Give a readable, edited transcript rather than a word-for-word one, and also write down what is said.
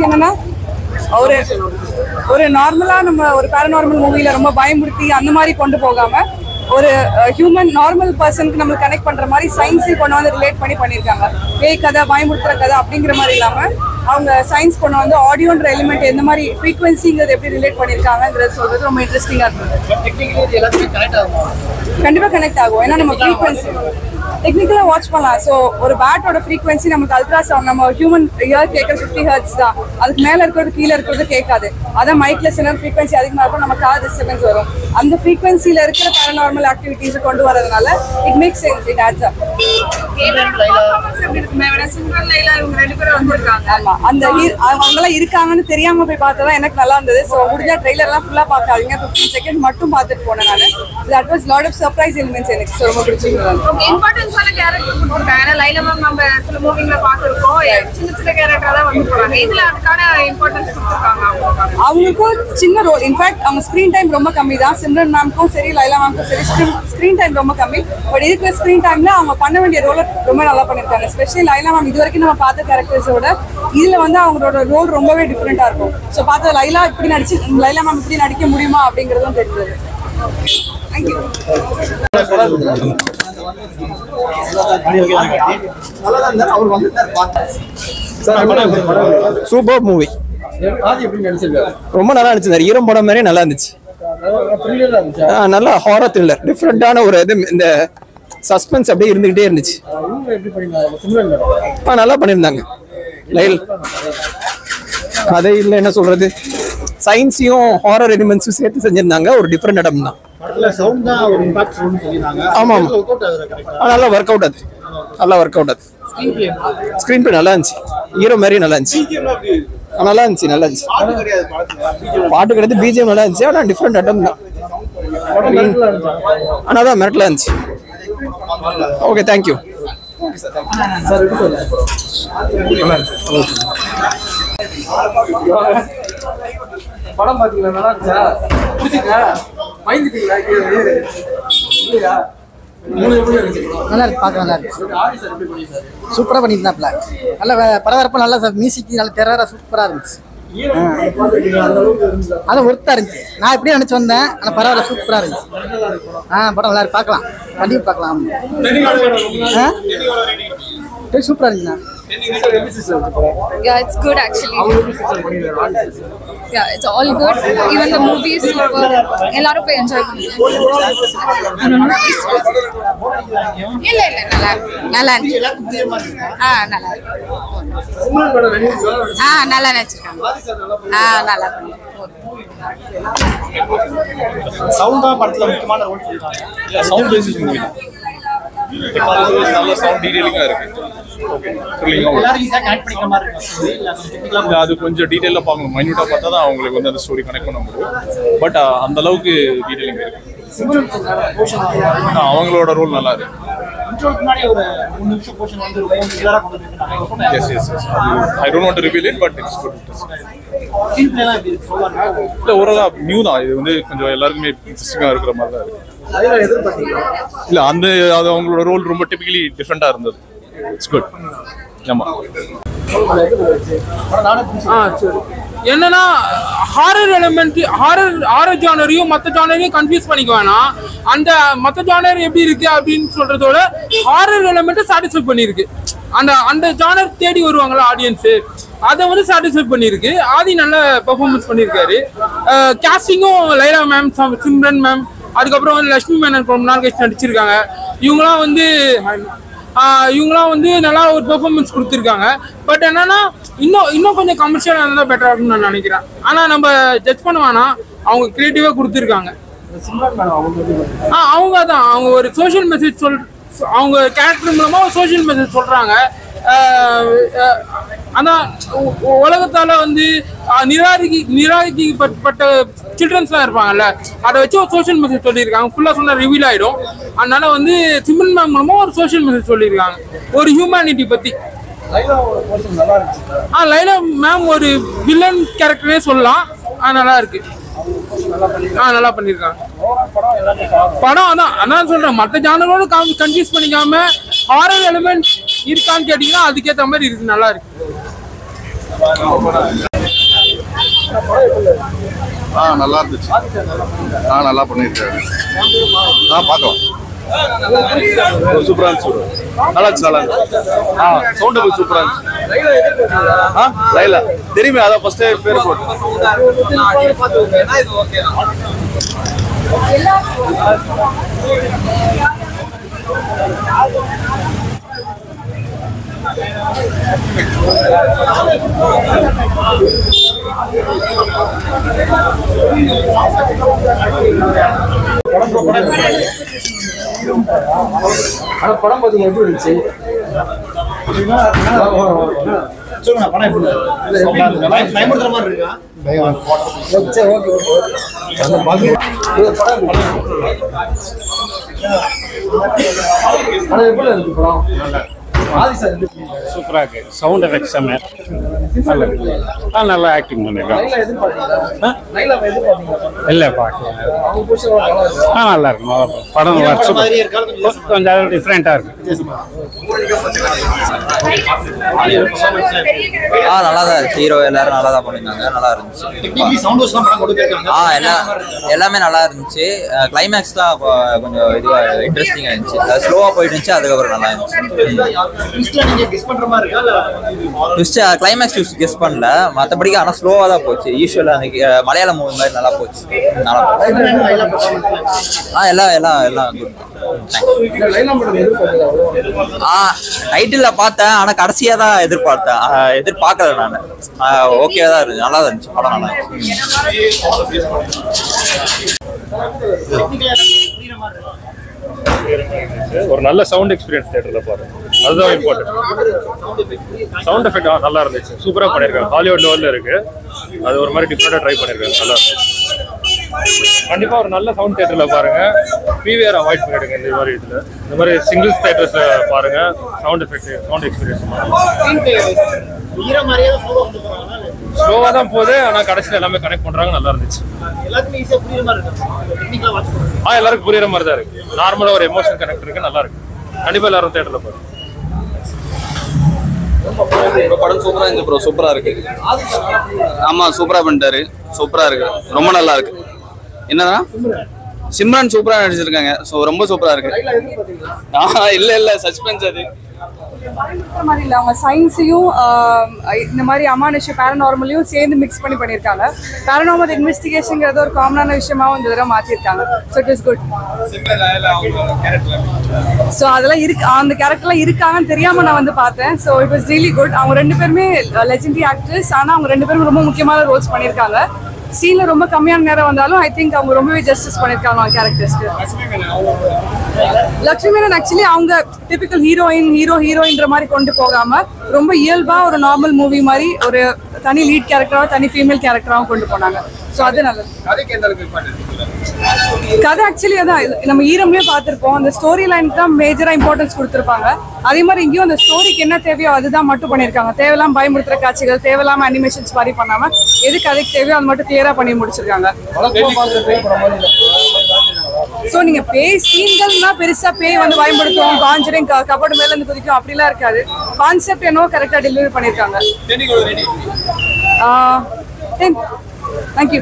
என்னன்னா ஒரு நார்மலா நம்ம ஒரு பேரநார்மல் மூவில ரொம்ப பயமுறுத்தி அந்த மாதிரி கொண்டு போகாம ஒரு ஹியூமன் நார்மல் பர்சனுக்கு நம்ம கனெக்ட் பண்ற மாதிரி சயின்ஸையும் கொண்டு வந்து ரிலேட் பண்ணியிருக்காங்க. பேய் கதை பயமுறுத்துற கதை அப்படிங்கிற மாதிரி இல்லாம அவங்க சயின்ஸ் கொண்டு வந்து ஆடியோன்ற எலிமெண்ட் எந்த மாதிரி ஃப்ரீக்வன்சிங்கிறது எப்படி ரிலேட் பண்ணியிருக்காங்கிறது சொல்றது ரொம்ப இன்ட்ரெஸ்டிங்கா இருந்தது. கண்டிப்பா கனெக்ட் ஆகும். ஏன்னா நம்ம ஃப்ரீக்வன்சி டெக்னிக்கலா வாட்ச் பண்ணலாம். ஸோ ஒரு பேட்டோட ஃப்ரீக்வன்சி நமக்கு அல்ட்ராசவுண்ட் நம்ம ஹியூமன் இயர் கேட்கற 50 ஹெர்ட்ஸ் தான். அதுக்கு மேல இருக்கிறது கீழே இருக்கிறது கேட்காது. அதான் மைக்ல சில ஃப்ரீக்வன்சி அதிகமாக இருக்கும், நம்ம காது டிஸ்டர்பன்ஸ் வரும். அந்த ஃப்ரீக்வன்சில இருக்கிற பேரநார்மல் ஆக்டிவிட்டிஸ் கொண்டு வரதுனால it makes sense, it adds up. ஆமா, அந்த அவங்களாம் இருக்காங்கன்னு தெரியாம போய் பார்த்தா எனக்கு நல்லா இருந்தது. ஸோ முடிஞ்சா ட்ரெய்லர்லாம் ஃபுல்லா பார்க்காதீங்க, 15 செகண்ட் மட்டும் பார்த்துட்டு போனேன் நான். That was lot of surprise elements. எனக்கு ரொம்ப பிடிச்சிருந்தது. கேரக்டர் கொடுத்திருக்காங்க. லைலா மேம் நம்ம சில மூவிங்ல பாத்துறோம், சின்ன சின்ன கேரக்டரா தான் வந்து போறாங்க. இதுல அதுக்கான இம்பார்ட்டன்ஸ் கொடுத்திருக்காங்க. அவங்களுக்கும் சின்ன ரோல். இன்ஃபேக்ட் அவங்க ஸ்கிரீன் டைம் ரொம்ப கம்மி தான். சிம்ரன் மேம்க்கும் சரி லைலா மேம்க்கும் சரி ஸ்கிரீன் டைம் ரொம்ப கம்மி. பட் இருக்கிற ஸ்கிரீன் டைம்ல அவங்க பண்ண வேண்டிய ரோலை ரொம்ப நல்லா பண்ணிருக்காங்க. ஸ்பெஷலி லைலா மேம் இது வரைக்கும் நம்ம பார்த்த கேரக்டர்ஸோட இதுல வந்து அவங்களோட ரோல் ரொம்பவே டிஃப்ரெண்டா இருக்கும். ஸோ பார்த்த லைலா மேம் இப்படி நடிக்க முடியுமா அப்படிங்கறதும் தெரிஞ்சது. தேங்க்யூ. சூப்பர் மூவி, ரொம்ப நல்லா இருந்துச்சு. ஈரம் படம் மாதிரி நல்லா இருந்துச்சு. நல்லா ஹாரர் த்ரில்லர், டிஃப்ரெண்டான ஒரு இது. இந்த சஸ்பென்ஸ் அப்படியே இருந்துகிட்டே இருந்துச்சு. நல்லா பண்ணியிருந்தாங்க. கதை இல்லை என்ன சொல்றது, சயின்ஸையும் ஹாரர் எலிமெண்ட்ஸும் சேர்த்து செஞ்சிருந்தாங்க. ஒரு டிஃப்ரெண்ட் இடம் தான். ஆமா ஆமா, நல்லா ஒர்க் அவுட் ஆகுது. நல்லா ஒர்க் அவுட் ஆகுது. ஸ்கிரீன் பிளே நல்லா இருந்துச்சு. ஹீரோ மாதிரி நல்லா இருந்துச்சு. நல்லா இருந்துச்சு. நல்லா இருந்துச்சு. பாட்டு கிடையாது, பிஜிஎம் நல்லா இருந்துச்சு. ஆனால் டிஃப்ரெண்ட் இடம் தான். ஆனால் தான் மிரட்டலா இருந்துச்சு. Okay, thank you. படம் பாத்தீங்களா? நல்லா இருந்துச்சா? புடிச்சிருக்கா? பயந்துட்டீங்களா? நல்லா இருக்கு, பார்க்க நல்லா இருக்கு. சூப்பராக பண்ணியிருந்தாப்ல. நல்ல பரபரப்பாக நல்லா மியூசிக் நல்ல டெரரா சூப்பராக இருந்துச்சு. அது ஒர்த்தா இருந்துச்சு. நான் இப்படியே நினைச்சு வந்தேன், ஆனால் பரவாயில்ல, சூப்பராக இருந்துச்சு. படம் நல்லா இருக்கு, பார்க்கலாம், கண்டிப்பாக பார்க்கலாம். சூப்பராக இருந்துச்சுண்ணா. Yeah, it's good actually. Yeah, it's all good. Even the movie is super. Ellarum pay enjoy pannunga. Illa nalla nalla nalla nechirukanga. Nalla சவுண்டா படத்துல முக்கியமான ரோல் சொல்றாங்க. சவுண்ட் பேசிஸ் மூவி தான். நல்ல சவுண்ட் டீடைலிங்கா இருக்கு. ஓகே, அது கொஞ்சம் டீடைலா பார்க்கணும். மைன்யூட்டா பார்த்தா தான் அவங்களுக்கு வந்து அந்த ஸ்டோரி கனெக்ட் பண்ண முடியும். பட் அந்த அளவுக்கு டீடைலிங் இருக்கு. அவங்களோட ரோல் நல்லா இருக்கு. Yes. I don't want to reveal it, but it's good. இல்ல, ஓரளவு நியூ தான். இது வந்து கொஞ்சம் எல்லாருக்குமே இன்ட்ரெஸ்டிங்கா இருக்கிற மாதிரி தான் இருக்கு. இல்ல, அது அவங்களோட ரோல் ரொம்ப டிபிக்கலி டிஃப்ரெண்டா இருந்தது. It's good. ஆமா. சரி. என்னன்னா ஹாரர் எலிமெண்ட், ஹாரர் ஜானரையும் மற்ற ஜானரையும் கன்ஃபியூஸ் பண்ணிக்க வேணாம். அந்த மற்ற ஜானர் எப்படி இருக்கு அப்படின்னு சொல்றதோட ஹாரர் எலிமெண்ட்டை சாட்டிஸ்ஃபை பண்ணியிருக்கு. அந்த ஜானர் தேடி வருவாங்களா ஆடியன்ஸு, அதை வந்து சாட்டிஸ்ஃபை பண்ணியிருக்கு. ஆதி நல்ல பெர்ஃபார்மன்ஸ் பண்ணியிருக்காரு. கேஸ்டிங்கும் லைலா மேம், சிம்ரன் மேம், அதுக்கப்புறம் வந்து லட்சுமி மேனன் ரொம்ப நாள் கழிச்சு நடிச்சிருக்காங்க. இவங்களாம் வந்து நல்லா ஒரு பெர்ஃபார்மன்ஸ் கொடுத்துருக்காங்க. பட் என்னன்னா இன்னும் கொஞ்சம் கமர்ஷியலாக இருந்தால் பெட்டராக இருக்கும்னு நான் நினைக்கிறேன். ஆனால் நம்ம ஜட்ஜ் பண்ண வேணாம், அவங்க கிரியேட்டிவாக கொடுத்துருக்காங்க. அவங்க தான் அவங்க ஒரு சோஷியல் மெசேஜ் அவங்க கேரக்டர் மூலமாக ஒரு சோஷியல் மெசேஜ் சொல்கிறாங்க. ஆனால் உலகத்தால் வந்து நிராகரிக்கப்பட்ட சில்ட்ரன்ஸ்லாம் இருப்பாங்கல்ல, அதை வச்சு ஒரு சோஷியல் மெசேஜ் சொல்லியிருக்காங்க. ஃபுல்லாக சொன்னால் ரிவீல் ஆகிடும். அதனால வந்து சிம்ரன் மேம் மூலமாக ஒரு சோஷியல் மெசேஜ் சொல்லியிருக்காங்க, ஒரு ஹியூமனிட்டி பற்றி. லைலா மேம் ஒரு வில்லன் கேரக்டரே சொல்லலாம். நல்லா இருக்கு. நல்லா பண்ணியிருக்காங்க. படம் அதான் சொல்றேன், மற்ற ஜானரோட கன்ஃபியூஸ் பண்ணிக்காம ஹாரர் எலிமெண்ட் இருக்கான்னு கேட்டீங்கன்னா அதுக்கேற்ற மாதிரி இருக்கு. நல்லா இருக்கு. நல்லா இருந்துச்சு. நல்லா பண்ணிருக்காரு. பார்க்கலாம். சூப்பரா இருந்துச்சு. நல்லா இருந்துச்சு. சவுண்ட் சூப்பரா இருந்துச்சு. லைலா தெரியுமே, அதான் ஃபர்ஸ்ட் பேர் போட்டு. படம் பாத்தீங்க எப்படி இருந்துச்சு? சொல்லுங்க படம் எப்படி பயமுறுத்துற மாதிரி இருக்கா? சூப்பரா இருக்கு. சவுண்ட் எஃபெக்ட்ஸ் நல்லா ஆக்டிங் பண்ணிருக்காங்க. இல்ல பார்க்கலாம். நல்லா இருக்கு. படம் கொஞ்சம் டிஃப்ரெண்டா இருக்கு. நல்லா தான் இருக்கு. ஹீரோ எல்லாரும் நல்லா தான் பண்ணிருந்தாங்க. நல்லா இருந்துச்சு. எல்லாமே நல்லா இருந்துச்சு. கிளைமேக்ஸ் தான் கொஞ்சம் இதுவா இன்ட்ரெஸ்டிங்கா இருந்துச்சு. ஸ்லோவா போயிட்டு இருந்துச்சு, அதுக்கப்புறம் நல்லா இருந்துச்சு. கிளைமேக்ஸ் ட்விஸ்ட் கெஸ் பண்ணல, மற்றபடிக்கு ஆனால் ஸ்லோவா தான் போச்சு. யூஸ்வலா மலையாள மூவி மாதிரி நல்லா போச்சு. எல்லாம் டைட்டில்ல பார்த்தேன், ஆனா கடைசியா தான் எதிர்பார்க்கல நான். ஓகேவா தான் இருந்துச்சு. நல்லா இருந்துச்சு. படம் நல்லா ஒரு நல்ல சவுண்ட் எக்ஸ்பீரியன்ஸ் தியேட்டர்ல பாருங்க, அதுதான் இம்பார்ட்டன்ட். சவுண்ட் எஃபெக்ட் நல்லா இருந்துச்சு. சூப்பரா பண்ணிருக்காங்க. ஹாலிவுட் லெவல்ல இருக்கு. அது ஒரு மாதிரி டிஃப்ரெண்டா ட்ரை பண்ணிருக்காங்க. நல்லா இருந்துச்சு. கண்டிப்பா ஒரு நல்ல சவுண்ட் தியேட்டர்ல பாருங்க. பிவிஆர் அவாய்ட் பண்ணிடுங்க. இந்த மாதிரி இதுல இந்த மாதிரி சிங்கிள் தியேட்டர்ஸ்ல பாருங்க. சவுண்ட் எஃபெக்ட், சவுண்ட் எக்ஸ்பீரியன்ஸ் ஸ்லோவா தான் போகுது, ஆனா கடைசியில எல்லாமே கனெக்ட் பண்றாங்க. நல்லா இருந்துச்சு. எல்லாருக்கும் புரியுற மாதிரி தான் இருக்கு. நார்மலா ஒரு எமோஷன் கனெக்ட் இருக்கு. நல்லா இருக்கு. கண்டிப்பா எல்லாரும் தியேட்டர்ல பாருங்க. படம் சூப்பரா இருந்துச்சு ப்ரோ. சூப்பரா இருக்கு. ஆமா சூப்பரா பண்ணிட்டாரு. சூப்பரா இருக்கு. ரொம்ப நல்லா இருக்கு. என்னன்னா சிம்ரன் சூப்பரா நடிச்சிருக்காங்க. ரொம்ப சூப்பரா இருக்கு. இல்ல சஸ்பென்ஸ் அது மாதிரி இல்லை. அவங்க சயின்ஸையும் இந்த மாதிரி அமானுஷ பேரநார்மலையும் சேர்ந்து மிக்ஸ் பண்ணியிருக்காங்க. பேரநார்மல் இன்வெஸ்டிகேஷன்ங்கிறது ஒரு காமனான விஷயமாவும் இந்த தடவை மாற்றிருக்காங்க. So it is good. So அதெல்லாம் இருக்கு, அந்த கேரக்டர்லாம் இருக்காங்கன்னு தெரியாம நான் வந்து பார்த்தேன். So it was really good. அவங்க ரெண்டு பேருமே லெஜெண்டரி ஆக்டர்ஸ், ஆனால் அவங்க ரெண்டு பேரும் ரொம்ப முக்கியமான ரோல்ஸ் பண்ணியிருக்காங்க. சீன்ல ரொம்ப கம்மியான நேரம் வந்தாலும் ஐ திங்க் அவங்க ரொம்பவே ஜஸ்டிஸ் பண்ணியிருக்காங்க அவங்க கேரக்டர்ஸ்க்கு. லக்ஷ்மி மேனன் ஆக்சுவலி அவங்க டிபிக்கல் ஹீரோயின்ற மாதிரி கொண்டு போகாம ரொம்ப இயல்பா ஒரு நார்மல் மூவி மாதிரி ஒரு தனி லீட் கேரக்டராகவும் தனி ஃபீமேல் கேரக்டராகவும் கொண்டு போனாங்க. ஸோ அது நல்லது. கதை ஆக்சுவலி அதான் நம்ம ஈரம்லயே பார்த்துருப்போம். அந்த ஸ்டோரி லைனுக்கு தான் மேஜரா இம்பார்ட்டன்ஸ் கொடுத்துருப்பாங்க. அதே மாதிரி இங்கேயும் அந்த ஸ்டோரிக்கு என்ன தேவையோ அதுதான் மட்டும் பண்ணியிருக்காங்க. தேவையில்லாம பயமுறுத்துற காட்சிகள், தேவையில்லாம அனிமேஷன்ஸ் மாதிரி பண்ணாம எது கதைக்கு தேவையோ அது மட்டும் கிளியரா பண்ணி முடிச்சிருக்காங்க. ஸோ நீங்க பேய் சீன்கள்னா பெருசா பேய் வந்து பயன்படுத்துவோம், காஞ்சரிங் கபோர்டு மேல இருந்து குதிக்கும் அப்படிலாம் இருக்காது. கான்செப்ட் என்னவோ கரெக்டா டெலிவரி பண்ணியிருக்காங்க. தேங்க்யூ.